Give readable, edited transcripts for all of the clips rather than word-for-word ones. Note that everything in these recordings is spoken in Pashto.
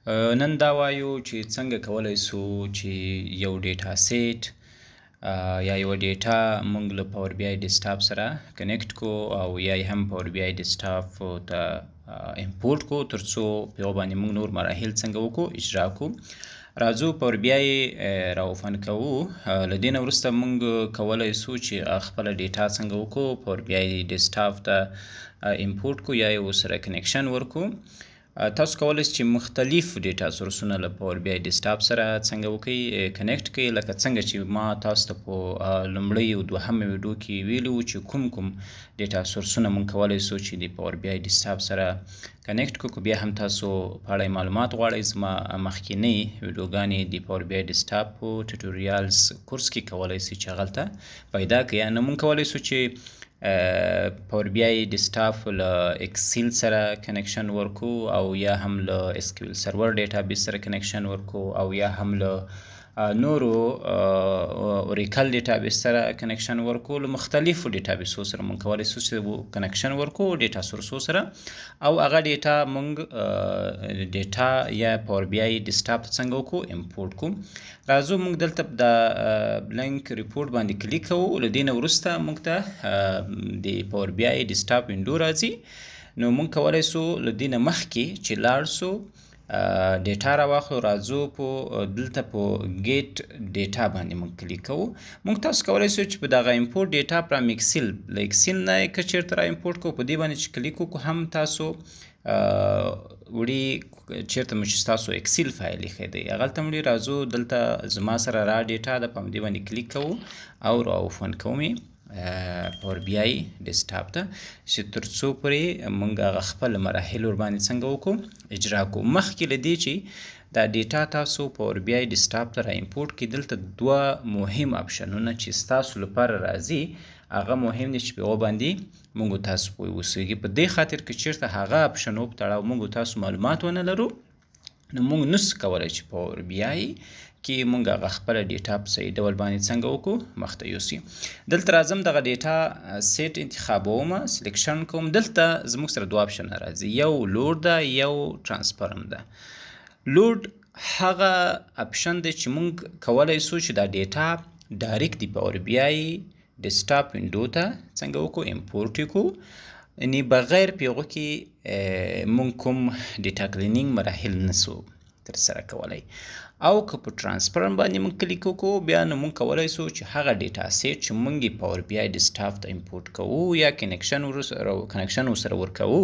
نن دا وایو چې څنګه کولی سو چې یو ډیټا سیټ یا یو ډیټا موږ له پاور بی آی ډیسکټاپ سره کنیکټ کو او یا هم پاور بی آی ډیسکټاپ ته امپورټ کو ترڅو په یو باندې موږ نور مراحل څنګه وکړو اجرا کو. راځو پاور بی آی راوفن کوو. له دې نه وروسته موږ کولی سو چې خپله ډیټا څنګه وکړو، پاور بی آی ډیسکټاپ ته امپورټ کو یا یې ورسره کنیکشن ورکو. تاسو کولی شئ چې مختلف ډیټا سورسونه له پاور بی آی ډیسکټاپ سره څنګه وکړئ کنیکټ کړئ، لکه څنګه چې ما تاسو ته په لومړۍ او دوهمه ویډیو کې ویلي وو چې کوم ډیټا سورسونه موږ کولی سو چې د پاور بی آی ډیسکټاپ سره کنیکټ کړو. که بیا هم تاسو په اړه معلومات غواړئ، زما مخکینی ویډیوګانې د پاور بی آی ډیسکټاپ په ټیوټوریالز کورس کې کولی شئ چې هغلته پیدا کړئ. نو موږ کولی سو چې پاور بی آی ډیسکټاپ له ایکسل سره کنیکشن ورکو او یا هم له اس کیو ایل سرور ډیټابیس سره کنیکشن ورکو او یا هم له نورو اوریکل ډیټابیس سره کنیکشن ورکو. له مختلفو ډیټابیسو سره موږ کولی سو چې کنیکشن ورکو ډیټا سورسو سره او هغه ډیټا موږ ډیټا یا پاور بی آی ډیسکټاپ ته څنګه وکړو امپورټ کو. راځو موږ دلته د بلنک ریپورټ باندې کلیک کوو. له دې نه وروسته موږ ته د پاور بی آی ډیسکټاپ وینډو راځي. نو موږ کولی سو له دې نه مخکې چې لاړ سو ډیټا راواخلو. راځو په دلته په ګیټ ډیټا باندې موږ کلیک کوو. موږ تاسو کولی سو چې په دغه امپورټ ډیټا فرام ایکسل له ایکسل نه که چېرته را امپورټ کوو، په دې باندې چې کلیک وکړو هم تاسو وړي چېرته مو چې ستاسو ایکسل فایل ایښی دی هغلته وړي. راځو دلته زما سره را ډیټا ده، په همدې باندې کلیک کوو او را اوپن کوو مې پاور بی آی ډیسکټاپ ته چې تر څو پورې موږ هغه خپل مراحل ورباندې څنګه وکړو اجرا کوو. مخکې له دې چې دا ډیټا تاسو پاور بی آی ډیسکټاپ ته را امپورټ کړئ، دلته دوه مهم اپشنونه چې ستاسو لپاره راځي هغه مهم دي چې په هغو باندې موږ تاسو پوه اوسیږي. په دې خاطر که چېرته هغه اپشنو په تړاو موږ تاسو معلومات ونه لرو نو موږ نسو کولی چې پاور بی آی کې موږ هغه خپله ډیټا په صحیح ډول باندې څنګه وکړو مخته یوسي. دلته راځم دغه ډیټا سیټ انتخابومه، سلیکشن کوم. دلته زموږ سره دوه اپشنه راځي، یو لوډ ده یو ترانسفرم ده. لوډ هغه اپشن دی چې موږ کولی سو چې دا ډیټا ډایرکټ د پاور بی آی ډیسکټاپ وینډو ته څنګه وکړو امپورټ یې کړو، یعنې بغیر په هغو کې موږ کوم ډیټا کلینینګ مراحل نسو ترسره کولی. او که په ترانسفرم باندې موږ کلیک وکړو بیا نو موږ کولی سو چې هغه ډیټا سیټ چې موږ یې پاور بی آی ډیسکټاپ ته امپورټ کوو یا کنیکشن ورسره ورکوو،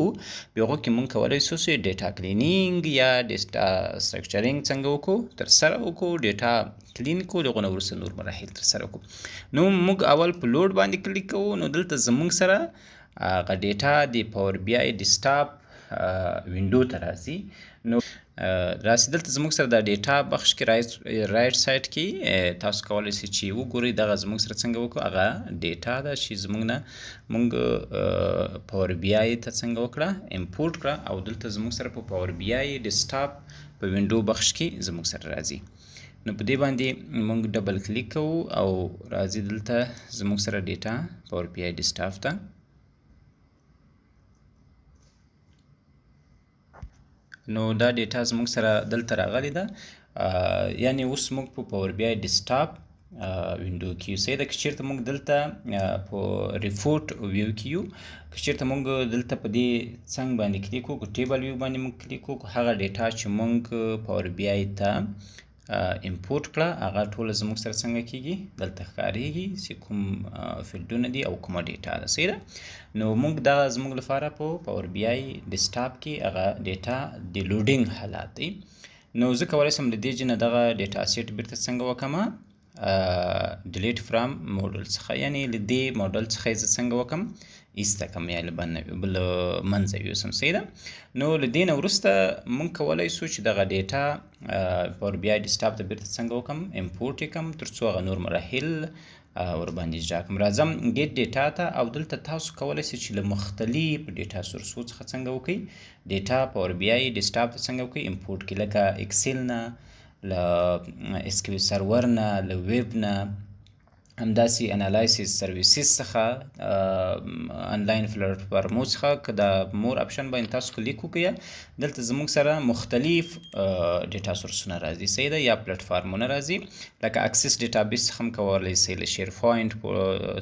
په هغو کې موږ کولی سو چې ډیټا کلینینګ یا ډیټا سټرکچرینګ څنګه وکړو ترسره وکړو، ډیټا کلین کړو، د هغو نه وروسته نور مراحل ترسره کړو. نو موږ اول په لوډ باندې کلیک کوو. نو دلته زموږ سره هغه ډیټا د پاور بی آی ډیسکټاپ وینډو ته راځي. نو راسي دلته زموږ سره د ډیټا بخش کې رایټ سایډ کې تاسو کولی شئ چې وګورئ دغه زموږ سره څنګه وکړو هغه ډیټا ده چې زموږ نه موږ پاور بی آی ته څنګه وکړه امپورټ کړه او دلته زموږ سره په پاور بی آی ډیسکټاپ په وینډو بخش کې زموږ سره راځي. نو په دې باندې موږ ډبل کلیک کوو او راځي دلته زموږ سره ډیټا پاور بی آی ډیسکټاپ ته. نو دا ډیټا زموږ سره دلته راغلی ده، یعنې اوس موږ په پاور بی آی ډیسکټاپ وینډو کې یو. صحیح ده. که چېرته موږ دلته په ریپورټ ویو کې یو، که چېرته موږ دلته په دې څنګ باندې کلیک وکړو، ټیبل ویو باندې موږ کلیک وکړو، هغه ډیټا چې موږ پاور بی آی ته امپورټ کړه هغه ټوله زموږ سره څنګه کېږي دلته ښکارېږي چې کوم فیلډونه دي او کومه ډیټا ده. صحیح ده. نو موږ دغه زموږ لپاره په پاور بی آی ډیسکټاپ کې هغه ډیټا د لوډینګ حالات دی. نو زه کولی شم له دې ځای نه دغه ډیټا سیټ بیرته څنګه وکړمه ډیلیټ فرام موډل څخه، یعنې له دې موډل څخه یې زه څنګه وکړم ایسته کړم یا له منځه یوسم. صحیح ده. نو له دې نه وروسته موږ کولی سو چې دغه ډیټا پاور بی آی ډیسکټاپ ته بیرته څنګه وکړم امپورټ یې کړم تر څو هغه نور مراحل ورباندې اجرا کړم. راځم ګیټ ډیټا ته او دلته تاسو کولی شئ چې له مختلف ډیټا سورسو څخه څنګه وکړئ ډیټا پاور بی آی ډیسکټاپ ته څنګه وکړئ امپورټ کړئ، لکه ایکسل نه، له اس کیو سرور نه، له ویب نه، همداسې انالایسیس سرویسز څخه انلاین پلیټفارمو څخه که د مور اپشن باندې تاسو کلیک وکړئ دلته زموږ سره مختلف ډیټا سورسونه راځي صحیح ده یا پلیټفارمونه راځي لکه اکسس ډیټابیس څخه هم کولی شئ له شیر پوینټ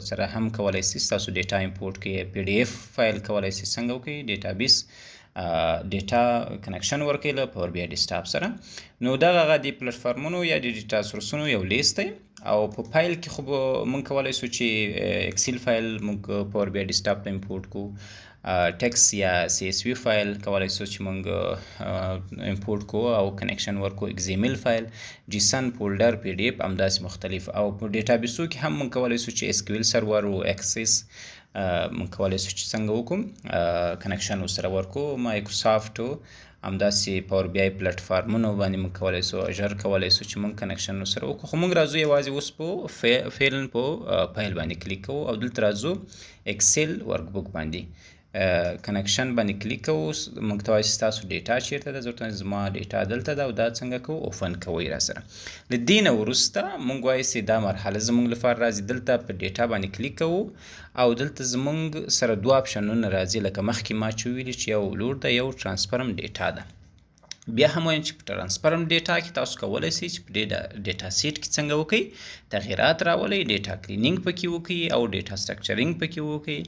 سره هم کولی شئ تاسو ډیټا امپورټ کړئ پی ډي اف فایل کولی شئ څنګه وکړئ ډیټابیس ډیټا کنکشن ورکړئ له پاور بی آی ډیسکټاپ سره نو دغه د پلیټفارمونو یا د ډیټا سورسونو یو لیست دی او په فایل کې خو مونږ کولی شو چې اکسل فایل مونږ پاور بی آی ډیسکټاپ ته امپورټ کړو ټکس یا سی اس وی فایل کولی شو چې مونږ امپورټ کړو او کنکشن ورکړو ایکزیمل فایل جیسن فولډر پی ډي اف همداسې مختلف او په ډیټابیسو کې هم مونږ کولی شو چې اس کیو ایل سرور او اکسس مونږ کولی شو چې څنګه وکړو کنکشن ورسره ورکړو مایکروسافټ همداسې پاور بی آی پلیټفارمونو باندې موږ کولی شو اژر کولی شو چې موږ کنکشن ورسره وکړو خو موږ راځو یوازې اوس په فعلا په فایل باندې کلیک کوو او دلته راځو اکسل ورک بک باندې کنکشن باندې کلیک کوو موږ ته وایي ستاسو ډیټا چیرته ده زه ورته وایم زما ډیټا دلته ده او دا څنګه کوو اوپن کوئ راسره له دې نه وروسته موږ وایو چې دا مرحله زموږ لپاره راځي دلته په ډیټا باندې کلیک کوو او دلته زموږ سره دوه اپشنونه راځي لکه مخکې ما چې ویلي چې یو لوډ ده یو ترانسفرم ډیټا ده بیا هم وایم چې په ترانسفرم ډیټا کې تاسو کولی شئ چې په ډیټا سیټ کې څنګه وکړئ تغییرات راولئ ډیټا کلینینګ پکې وکړئ او ډیټا سټرکچرینګ پکې وکړئ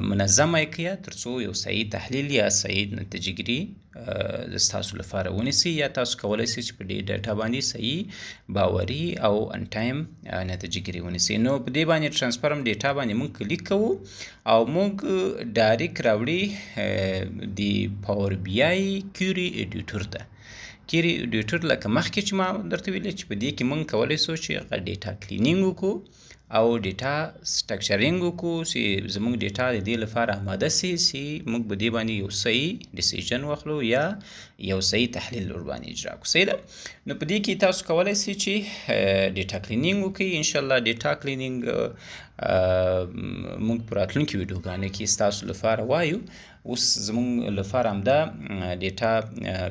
منظمه یې کړئ تر څو یو صحیح تحلیل یا صحیح نتیجه ګیري ستاسو لپاره ونیسي یا تاسو کولی شئ چې په دې ډیټا باندې صحیح باوري او ان ټایم نتیجه ګیري ونیسي نو په دې باندې ترانسفرم ډیټا باندې موږ کلیک کوو او موږ ډایرکټ راوړي د پاور بی آی کیوري ایډیټور ته کیوري ایډیټور لکه مخکې چې ما درته ویلي چې په دې کې موږ کولی شو چې ډیټا کلینینګ وکړو او ډیټا سټرکچرینګ وکړو چې زموږ ډیټا د دې لپاره آماده سي چې موږ په دې باندې یو صحیح ډیسیژن واخلو یا یو صحیح تحلیل ور باندې اجرا کړو صحیح ده نو په دې کې تاسو کولی شئ چې ډیټا کلینینګ وکړئ انشاءالله ډیټا کلینینګ موږ په راتلونکي ویډیوګانو کې ستاسو لپاره وایو اوس زموږ لپاره همدا ډیټا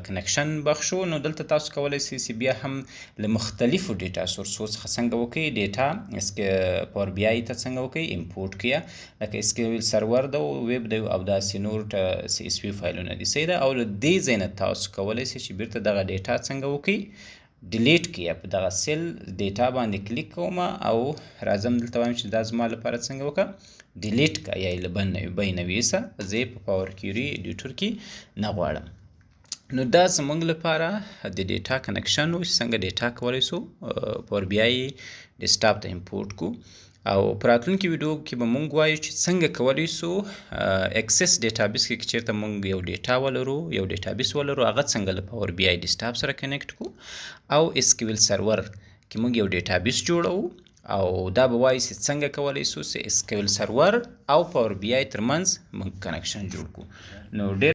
کنکشن بخشو نو دلته تاسو کولی شئ چې بیا هم له مختلفو ډیټا سورسو څخه څنګه وکړئ ډیټا پاور بی آی ته څنګه وکړئ امپورټ کړئ لکه اس کیو ایل سرور ده ویب ده او داسې نور سی اس وی فایلونه دي صحیح ده او له دې ځای نه تاسو کولی شئ چې بیرته دغه ډیټا څنګه وکړئ ډیلیټ کړئ په دغه سیل ډیټا باندې کلیک کوم او راځم دلته وایم چې دا زما لپاره څنګه وکړه ډیلیټ کړه یا یې له بینه ویسه زه یې په پاور کیوري ایډیټور کې نه غواړم نو دا زموږ لپاره د ډیټا کنکشن و چې څنګه ډیټا کولی شو پاور بی آی ډیسکټاپ ته امپورټ کړو او په راتلونکي ویډیو کې به مونږ وایو چې څنګه کولی شو اکسس ډیټابیس کې چیرته مونږ یو ډیټا ولرو یو ډیټابیس ولرو هغه څنګه له پاور بی آی ډیسکټاپ سره کنیکټ کړو او اس کیو ایل سرور کې مونږ یو ډیټابیس جوړو او دا به وایي چې څنګه کولی شو چې اس کیو ایل سرور او پاور بی آی ترمنځ مونږ کنکشن جوړ کړو نو ډېر